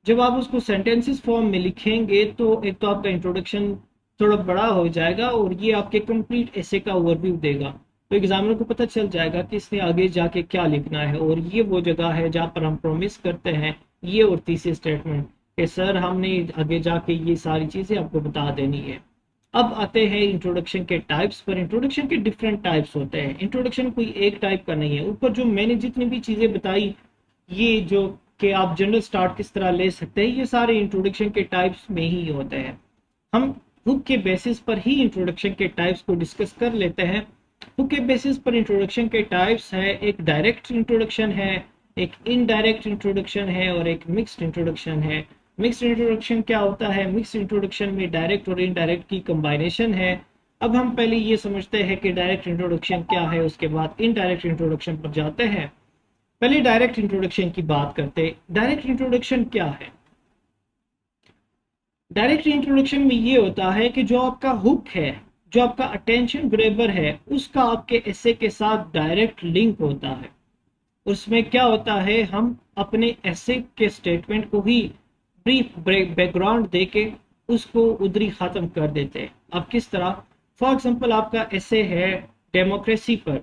जब आप उसको सेंटेंसेस फॉर्म में लिखेंगे तो एक तो आपका इंट्रोडक्शन थोड़ा बड़ा हो जाएगा और ये आपके कंप्लीट ऐसे का ओवरव्यू देगा, तो एग्जामिनर को पता चल जाएगा कि इसने आगे जाके क्या लिखना है। और ये वो जगह है जहाँ पर हम प्रॉमिस करते हैं ये और तीसरी स्टेटमेंट कि सर हमने आगे जाके ये सारी चीज़ें आपको बता देनी है। अब आते हैं इंट्रोडक्शन के टाइप्स पर। इंट्रोडक्शन के डिफरेंट टाइप्स होते हैं, इंट्रोडक्शन कोई एक टाइप का नहीं है। ऊपर जो मैंने जितनी भी चीज़ें बताई, ये जो कि आप जनरल स्टार्ट किस तरह ले सकते हैं, ये सारे इंट्रोडक्शन के टाइप्स में ही होते हैं। हम हुक के बेसिस पर ही इंट्रोडक्शन के टाइप्स को डिस्कस कर लेते हैं। हुक के बेसिस पर इंट्रोडक्शन के टाइप्स है, एक डायरेक्ट इंट्रोडक्शन है, एक इनडायरेक्ट इंट्रोडक्शन है और एक मिक्स्ड इंट्रोडक्शन है। मिक्स्ड इंट्रोडक्शन क्या होता है? मिक्स्ड इंट्रोडक्शन में डायरेक्ट और इनडायरेक्ट की कंबाइनेशन है। अब हम पहले ये समझते हैं कि डायरेक्ट इंट्रोडक्शन क्या है, उसके बाद इनडायरेक्ट इंट्रोडक्शन पर जाते हैं। पहले डायरेक्ट इंट्रोडक्शन की बात करते। डायरेक्ट इंट्रोडक्शन क्या है? डायरेक्ट इंट्रोडक्शन में ये होता है कि जो आपका हुक है, जो आपका अटेंशन ग्रेबर है, उसका आपके एसे के साथ डायरेक्ट लिंक होता है। उसमें क्या होता है, हम अपने एसे के स्टेटमेंट को ही ब्रीफ बैकग्राउंड देके उसको उधरी खत्म कर देते हैं। अब किस तरह? फॉर एग्जांपल आपका एसे है डेमोक्रेसी पर।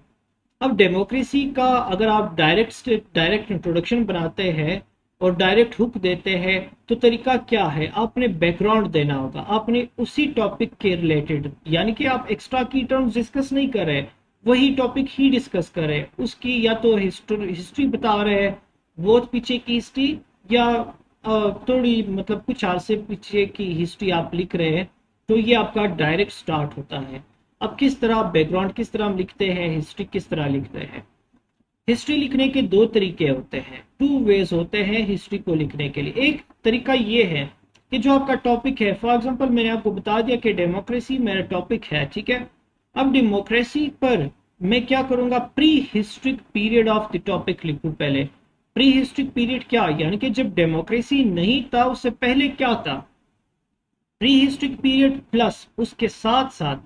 अब डेमोक्रेसी का अगर आप डायरेक्ट इंट्रोडक्शन बनाते हैं और डायरेक्ट हुक देते हैं तो तरीका क्या है? आपने बैकग्राउंड देना होगा, आपने उसी टॉपिक के रिलेटेड, यानी कि आप एक्स्ट्रा की टर्म्स डिस्कस नहीं कर रहे, वही टॉपिक ही डिस्कस कर रहे। उसकी या तो हिस्ट्री बता रहे हैं, बहुत पीछे की हिस्ट्री, या थोड़ी मतलब कुछ अरसे पीछे की हिस्ट्री आप लिख रहे हैं, तो ये आपका डायरेक्ट स्टार्ट होता है। अब किस तरह बैकग्राउंड किस तरह हम लिखते हैं, हिस्ट्री किस तरह लिखते हैं? हिस्ट्री लिखने के दो तरीके होते हैं, टू वेज होते हैं हिस्ट्री को लिखने के लिए। एक तरीका ये है कि जो आपका टॉपिक है, फॉर एग्जांपल मैंने आपको बता दिया कि डेमोक्रेसी मेरा टॉपिक है, ठीक है। अब डेमोक्रेसी पर मैं क्या करूंगा, pre historic period of the topic लिखूं पहले। प्री हिस्ट्रिक पीरियड क्या, यानी कि जब डेमोक्रेसी नहीं था उससे पहले क्या था, प्री हिस्ट्रिक पीरियड प्लस उसके साथ साथ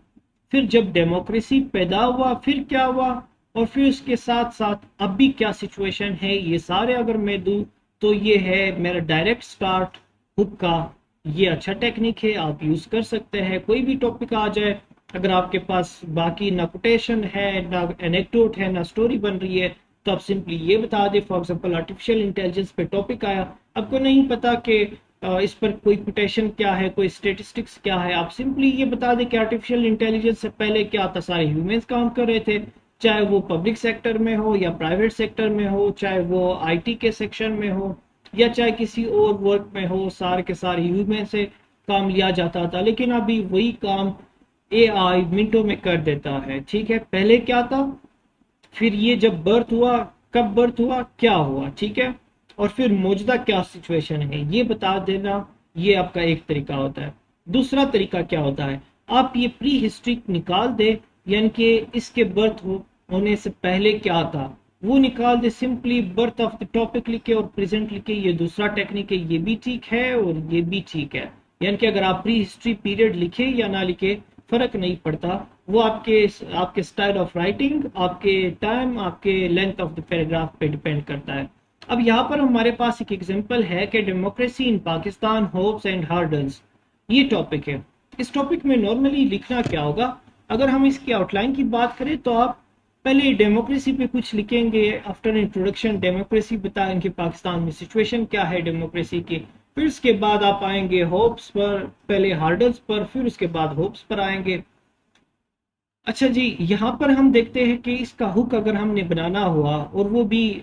फिर जब डेमोक्रेसी पैदा हुआ फिर क्या हुआ, और फिर उसके साथ साथ अभी क्या सिचुएशन है, ये सारे अगर मैं दूं तो ये है मेरा डायरेक्ट स्टार्ट हुक का। ये अच्छा टेक्निक है, आप यूज कर सकते हैं। कोई भी टॉपिक आ जाए, अगर आपके पास बाकी ना कोटेशन है, ना एनेक्डोट है, ना स्टोरी बन रही है, तो आप सिंपली ये बता दें। फॉर एग्जांपल आर्टिफिशियल इंटेलिजेंस पे टॉपिक आया, आपको नहीं पता कि इस पर कोई कोटेशन क्या है, कोई स्टेटिस्टिक्स क्या है, आप सिंपली ये बता दें कि आर्टिफिशियल इंटेलिजेंस से पहले क्या था, सारे ह्यूमंस काम कर रहे थे, चाहे वो पब्लिक सेक्टर में हो या प्राइवेट सेक्टर में हो, चाहे वो आईटी के सेक्शन में हो या चाहे किसी और वर्क में हो, सारे के सारे ह्यूमन से काम लिया जाता था। लेकिन अभी वही काम एआई मिनटों में कर देता है, ठीक है। पहले क्या था, फिर ये जब बर्थ हुआ, कब बर्थ हुआ, क्या हुआ, ठीक है, और फिर मौजूदा क्या सिचुएशन है, ये बता देना। ये आपका एक तरीका होता है। दूसरा तरीका क्या होता है, आप ये प्री हिस्ट्री निकाल दे, यानी कि इसके बर्थ होने से पहले क्या था वो निकाल दे। Simply birth of the topic लिखे और प्रेजेंट लिखे, ये दूसरा टेक्निक है, ये भी ठीक है और ये भी ठीक है। यानी कि अगर आप प्री हिस्ट्री पीरियड लिखे या ना लिखे फर्क नहीं पड़ता, वो आपके आपके स्टाइल ऑफ राइटिंग, आपके टाइम, आपके लेंथ ऑफ द पैराग्राफ पे डिपेंड करता है। अब यहाँ पर हमारे पास एक एग्जांपल है कि democracy in Pakistan hopes and hurdles, ये टॉपिक है। इस टॉपिक में नॉर्मली लिखना क्या होगा, अगर हम इसकी आउटलाइन की बात करें तो आप पहले डेमोक्रेसी पे कुछ लिखेंगे, आफ्टर इंट्रोडक्शन डेमोक्रेसी बताएंगे पाकिस्तान में सिचुएशन क्या है डेमोक्रेसी की, फिर उसके बाद आप आएंगे होप्स पर, पहले हार्डल्स पर, फिर उसके बाद होप्स पर आएंगे। अच्छा जी, यहाँ पर हम देखते हैं कि इसका हुक अगर हमने बनाना हुआ और वो भी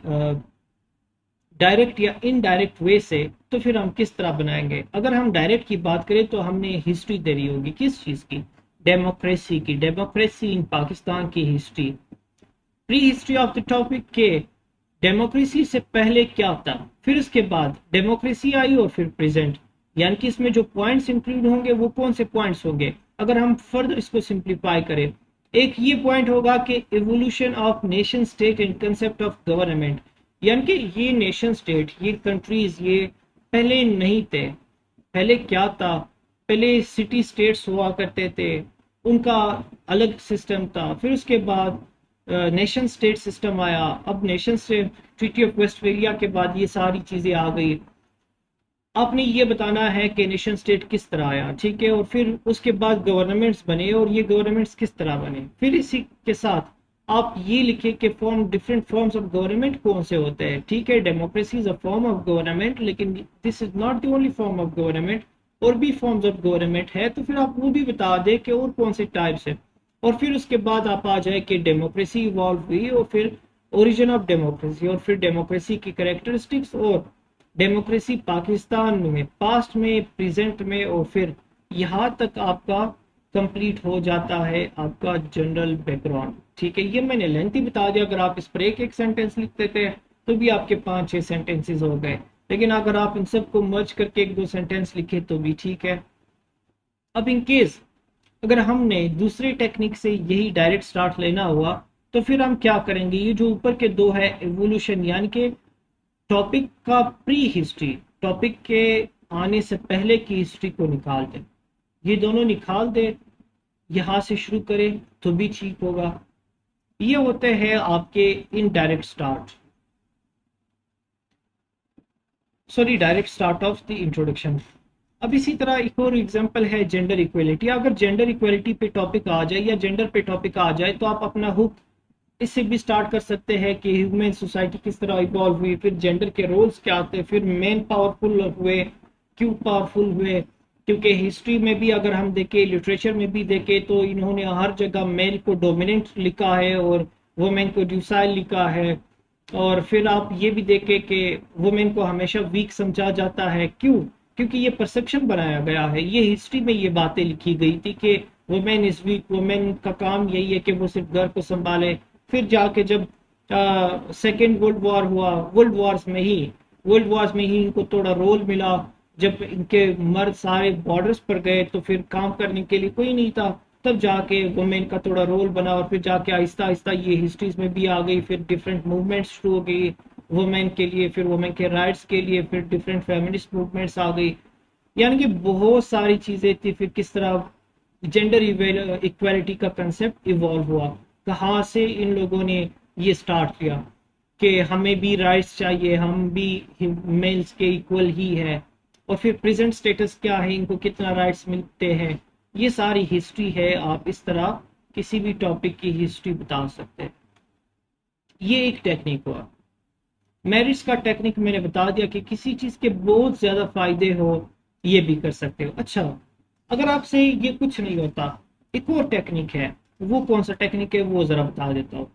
डायरेक्ट या इनडायरेक्ट वे से, तो फिर हम किस तरह बनाएंगे। अगर हम डायरेक्ट की बात करें तो हमने हिस्ट्री दे रही होगी, किस चीज की, डेमोक्रेसी की, डेमोक्रेसी इन पाकिस्तान की history, pre history of the topic के डेमोक्रेसी से पहले क्या था, फिर उसके बाद डेमोक्रेसी आई और फिर प्रेजेंट, यानी कि इसमें जो पॉइंट्स इंक्लूड होंगे वो कौन से पॉइंट्स होंगे। अगर हम फर्दर इसको सिंप्लीफाई करें, एक ये पॉइंट होगा कि evolution of nation state and concept of government, यानी कि ये नेशन स्टेट, ये कंट्रीज, ये पहले नहीं थे, पहले क्या था, पहले सिटी स्टेट्स हुआ करते थे, उनका अलग सिस्टम था। फिर उसके बाद नेशन स्टेट सिस्टम आया। अब nation state treaty of Westphalia के बाद ये सारी चीज़ें आ गई। आपने ये बताना है कि नेशन स्टेट किस तरह आया, ठीक है, और फिर उसके बाद गवर्नमेंट्स बने और ये गवर्नमेंट्स किस तरह बने। फिर इसी के साथ आप ये लिखे कि form different forms of government कौन से होते हैं, ठीक है। Democracy is a form of government, लेकिन this is not the only form of government, और भी फॉर्म्स ऑफ गवर्नमेंट है। तो फिर आप वो भी बता दें कि और कौन से टाइप्स है। और फिर उसके बाद आप आ जाए कि डेमोक्रेसी इवॉल्व हुई, और फिर ओरिजिन ऑफ डेमोक्रेसी, और फिर डेमोक्रेसी की कैरेक्टरिस्टिक्स, और डेमोक्रेसी पाकिस्तान में पास्ट में, प्रेजेंट में, और फिर यहाँ तक आपका कंप्लीट हो जाता है आपका जनरल बैकग्राउंड, ठीक है। ये मैंने लेंथी बता दिया। अगर आप इस पर एक एक सेंटेंस लिख देते हैं तो भी आपके 5-6 सेंटेंसेस हो गए, लेकिन अगर आप इन सबको मर्ज करके 1-2 सेंटेंस लिखे तो भी ठीक है। अब इन केस अगर हमने दूसरे टेक्निक से यही डायरेक्ट स्टार्ट लेना हुआ तो फिर हम क्या करेंगे, ये जो ऊपर के दो है एवोल्यूशन, यानी कि टॉपिक का प्री हिस्ट्री, टॉपिक के आने से पहले की हिस्ट्री को निकाल दें। ये दोनों निकाल दें, यहां से शुरू करें तो भी ठीक होगा। ये होते हैं आपके indirect start, sorry direct start of the introduction. अब इसी तरह एक और एग्जांपल है जेंडर इक्वलिटी। अगर जेंडर इक्वलिटी पे टॉपिक आ जाए या जेंडर पे टॉपिक आ जाए तो आप अपना हुक इससे भी स्टार्ट कर सकते हैं कि ह्यूमन सोसाइटी किस तरह इवॉल्व हुई, फिर जेंडर के रोल्स क्या आते, फिर मेन पावरफुल हुए, क्यों पावरफुल हुए। क्योंकि हिस्ट्री में भी अगर हम देखें, लिटरेचर में भी देखें, तो इन्होंने हर जगह मेल को डोमिनेंट लिखा है और वुमेन को ड्यूसाइल लिखा है। और फिर आप ये भी देखें कि वुमेन को हमेशा वीक समझा जाता है, क्यों? क्योंकि ये परसेप्शन बनाया गया है। ये हिस्ट्री में ये बातें लिखी गई थी कि वुमेन इज वीक, वुमेन का काम यही है कि वो सिर्फ घर को संभाले। फिर जाके जब सेकेंड वर्ल्ड वॉर हुआ, वर्ल्ड वॉर्स में ही इनको थोड़ा रोल मिला। जब इनके मर्द सारे बॉर्डर्स पर गए तो फिर काम करने के लिए कोई नहीं था, तब जाके वुमेन का थोड़ा रोल बना, और फिर जाके आहिस्ता आहिस्ता ये हिस्ट्रीज में भी आ गई। फिर डिफरेंट मूवमेंट्स शुरू हो गई वुमेन के लिए, फिर वुमेन के राइट्स के लिए, फिर डिफरेंट फेमिनिस्ट मूवमेंट्स आ गई। यानी कि बहुत सारी चीजें थी। फिर किस तरह जेंडर इक्वालिटी का कंसेप्ट इवॉल्व हुआ, कहाँ से इन लोगों ने ये स्टार्ट किया कि हमें भी राइट्स चाहिए, हम भी मेल्स के इक्वल ही है, और फिर प्रेजेंट स्टेटस क्या है, इनको कितना राइट्स मिलते हैं। ये सारी हिस्ट्री है। आप इस तरह किसी भी टॉपिक की हिस्ट्री बता सकते हैं। ये एक टेक्निक हुआ। मैरिट्स का टेक्निक मैंने बता दिया कि किसी चीज के बहुत ज्यादा फायदे हो ये भी कर सकते हो। अच्छा, अगर आपसे ये कुछ नहीं होता, एक और टेक्निक है। वो कौन सा टेक्निक है वो जरा बता देता हूँ।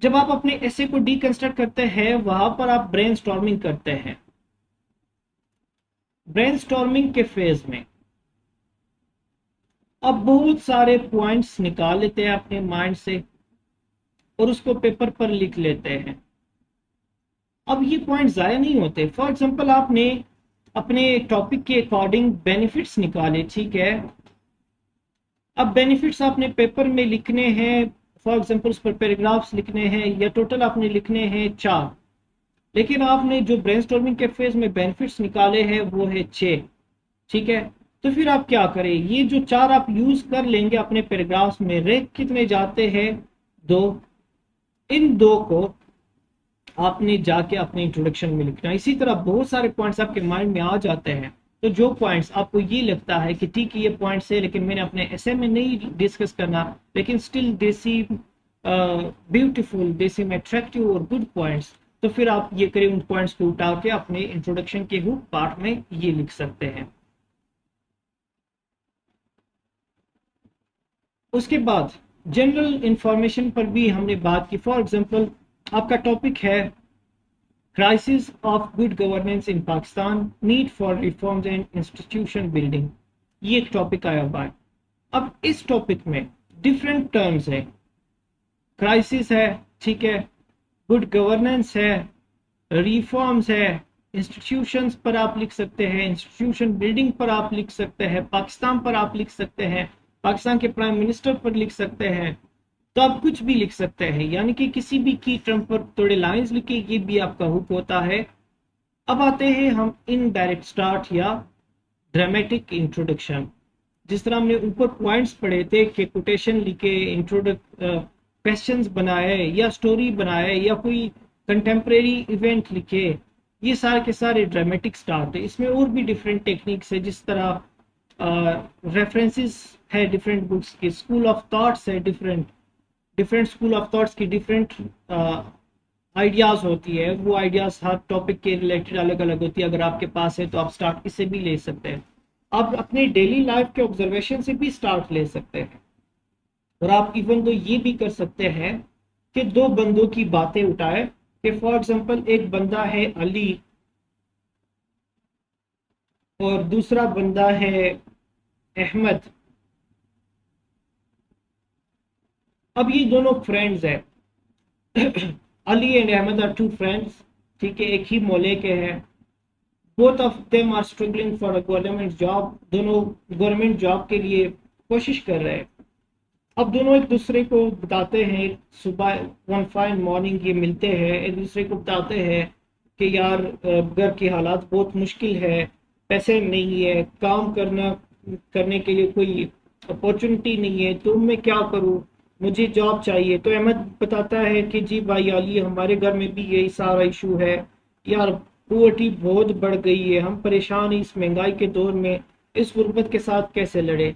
जब आप अपने ऐसे को डीकंस्ट्रक्ट करते हैं, वहां पर आप ब्रेनस्टॉर्मिंग करते हैं। ब्रेनस्टॉर्मिंग के फेज में आप बहुत सारे पॉइंट्स निकाल लेते हैं अपने माइंड से और उसको पेपर पर लिख लेते हैं। अब ये पॉइंट जाया नहीं होते। फॉर एग्जांपल, आपने अपने टॉपिक के अकॉर्डिंग बेनिफिट्स निकाले, ठीक है। अब बेनिफिट्स आपने पेपर में लिखने हैं, फॉर एग्जांपल उस पर पैराग्राफ्स लिखने हैं, या टोटल आपने लिखने हैं 4, लेकिन आपने जो ब्रेनस्टॉर्मिंग के फेज में बेनिफिट्स निकाले हैं वो है 6, ठीक है। तो फिर आप क्या करें, ये जो 4 आप यूज कर लेंगे अपने पैराग्राफ्स में। रेक कितने जाते हैं? 2। इन 2 को आपने जाके अपने इंट्रोडक्शन में लिखना। इसी तरह बहुत सारे पॉइंट्स आपके माइंड में आ जाते हैं, तो जो पॉइंट्स आपको ये लगता है कि ठीक है ये पॉइंट्स है, लेकिन मैंने अपने ऐसे में नहीं डिस्कस करना, लेकिन still they seem beautiful, they seem attractive और गुड पॉइंट्स, तो फिर आप ये करें, उन पॉइंट्स को उठा के अपने इंट्रोडक्शन के हुक पार्ट में ये लिख सकते हैं। उसके बाद जनरल इंफॉर्मेशन पर भी हमने बात की। फॉर एग्जांपल, आपका टॉपिक है crisis of good governance in Pakistan, need for reforms and institution building, ये एक टॉपिक आया हुआ है। अब इस टॉपिक में डिफरेंट टर्म्स है। क्राइसिस है, ठीक है, गुड गवर्नेंस है, रिफॉर्म्स है, इंस्टीट्यूशंस पर आप लिख सकते हैं, इंस्टीट्यूशन बिल्डिंग पर आप लिख सकते हैं, पाकिस्तान पर आप लिख सकते हैं, पाकिस्तान के प्राइम मिनिस्टर पर लिख सकते हैं। तो आप कुछ भी लिख सकते हैं, यानी कि किसी भी की टर्म पर थोड़े लाइंस लिखे, ये भी आपका हुक होता है। अब आते हैं हम इनडायरेक्ट स्टार्ट या ड्रामेटिक इंट्रोडक्शन, जिस तरह हमने ऊपर पॉइंट्स पढ़े थे कि कोटेशन लिखे, क्वेश्चंस बनाए या स्टोरी बनाए या कोई कंटेम्प्रेरी इवेंट लिखे, ये सारे के सारे ड्रामेटिक स्टार्ट है। इसमें और भी डिफरेंट टेक्निक्स है, जिस तरह रेफरेंसेस है डिफरेंट बुक्स के, स्कूल ऑफ थॉट्स है different different school of thoughts की डिफरेंट आइडियाज होती है। वो आइडियाज हर टॉपिक के रिलेटेड अलग अलग होती है। अगर आपके पास है तो आप स्टार्ट इससे भी ले सकते हैं। आप अपने डेली लाइफ के ऑब्जर्वेशन से भी स्टार्ट ले सकते हैं। और आप इवन तो ये भी कर सकते हैं कि दो बंदों की बातें उठाए कि फॉर एग्जांपल एक बंदा है अली और दूसरा बंदा है अहमद। अब ये दोनों फ्रेंड्स हैं। Ali and Ahmed are two friends, ठीक है, एक ही मोहल्ले के हैं। Both of them are struggling for a government job, दोनों गवर्नमेंट जॉब के लिए कोशिश कर रहे हैं। अब दोनों एक दूसरे को बताते हैं, सुबह वन फाइन मॉर्निंग ये मिलते हैं, एक दूसरे को बताते हैं कि यार घर की हालात बहुत मुश्किल है, पैसे नहीं है, काम करने के लिए कोई अपॉर्चुनिटी नहीं है, तो मैं क्या करूँ, मुझे जॉब चाहिए। तो अहमद बताता है कि जी भाई अली, हमारे घर में भी यही सारा इशू है यार, पुअर्टी बहुत बढ़ गई है, हम परेशान हैं इस महंगाई के दौर में, इस गुर्बत के साथ कैसे लड़े।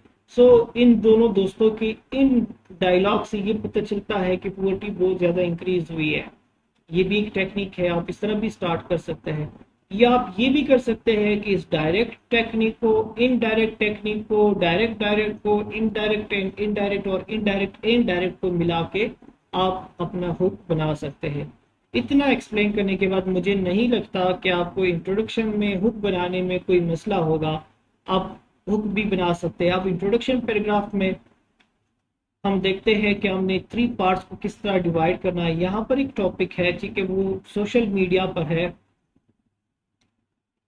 इन दोनों दोस्तों की इन डायलॉग से ये पता चलता है कि पुअर्टी बहुत ज़्यादा इंक्रीज हुई है। ये भी एक टेक्निक है, आप इस तरह भी स्टार्ट कर सकते हैं। या आप ये भी कर सकते हैं कि इस डायरेक्ट टेक्निक को, इनडायरेक्ट टेक्निक को, डायरेक्ट डायरेक्ट को, इनडायरेक्ट इनडायरेक्ट और इनडायरेक्ट इनडायरेक्ट को मिला के आप अपना हुक बना सकते हैं। इतना एक्सप्लेन करने के बाद मुझे नहीं लगता कि आपको इंट्रोडक्शन में हुक बनाने में कोई मसला होगा। आप हुक भी बना सकते हैं। आप इंट्रोडक्शन पैराग्राफ में हम देखते हैं कि हमने 3 पार्ट्स को किस तरह डिवाइड करना है। यहाँ पर एक टॉपिक है, ठीक है, वो सोशल मीडिया पर है।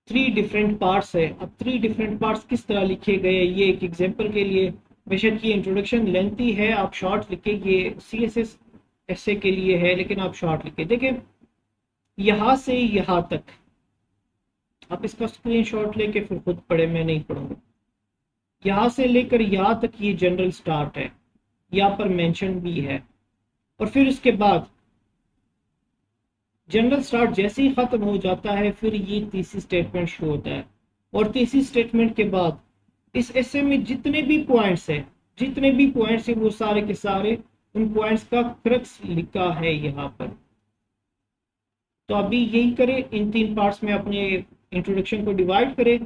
3 डिफरेंट पार्ट्स है। अब 3 डिफरेंट पार्ट्स किस तरह लिखे गए, ये एक एग्जांपल के लिए, बेशक ये इंट्रोडक्शन लेंथी है, आप शॉर्ट लिखे, ये CSS ऐसे के लिए है, लेकिन आप शॉर्ट लिखे। देखिए यहाँ से यहाँ तक आप इसका स्क्रीनशॉट लेके फिर खुद पढ़े, मैं नहीं पढ़ूंगा। यहाँ से लेकर यहाँ तक ये जनरल स्टार्ट है, यहाँ पर मेंशन भी है। और फिर इसके बाद जनरल स्टार्ट जैसे ही खत्म हो जाता है, फिर ये तीसरी स्टेटमेंट शुरू होता है। और तीसरी स्टेटमेंट के बाद इस ऐसे में जितने भी पॉइंट्स है, वो सारे के सारे उन पॉइंट्स का क्रक्स लिखा है यहाँ पर। तो अभी यही करें, इन 3 पार्ट्स में अपने इंट्रोडक्शन को डिवाइड करें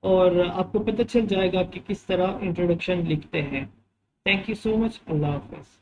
और आपको पता चल जाएगा कि किस तरह इंट्रोडक्शन लिखते हैं। Thank you so much. अल्लाह हाफिज़।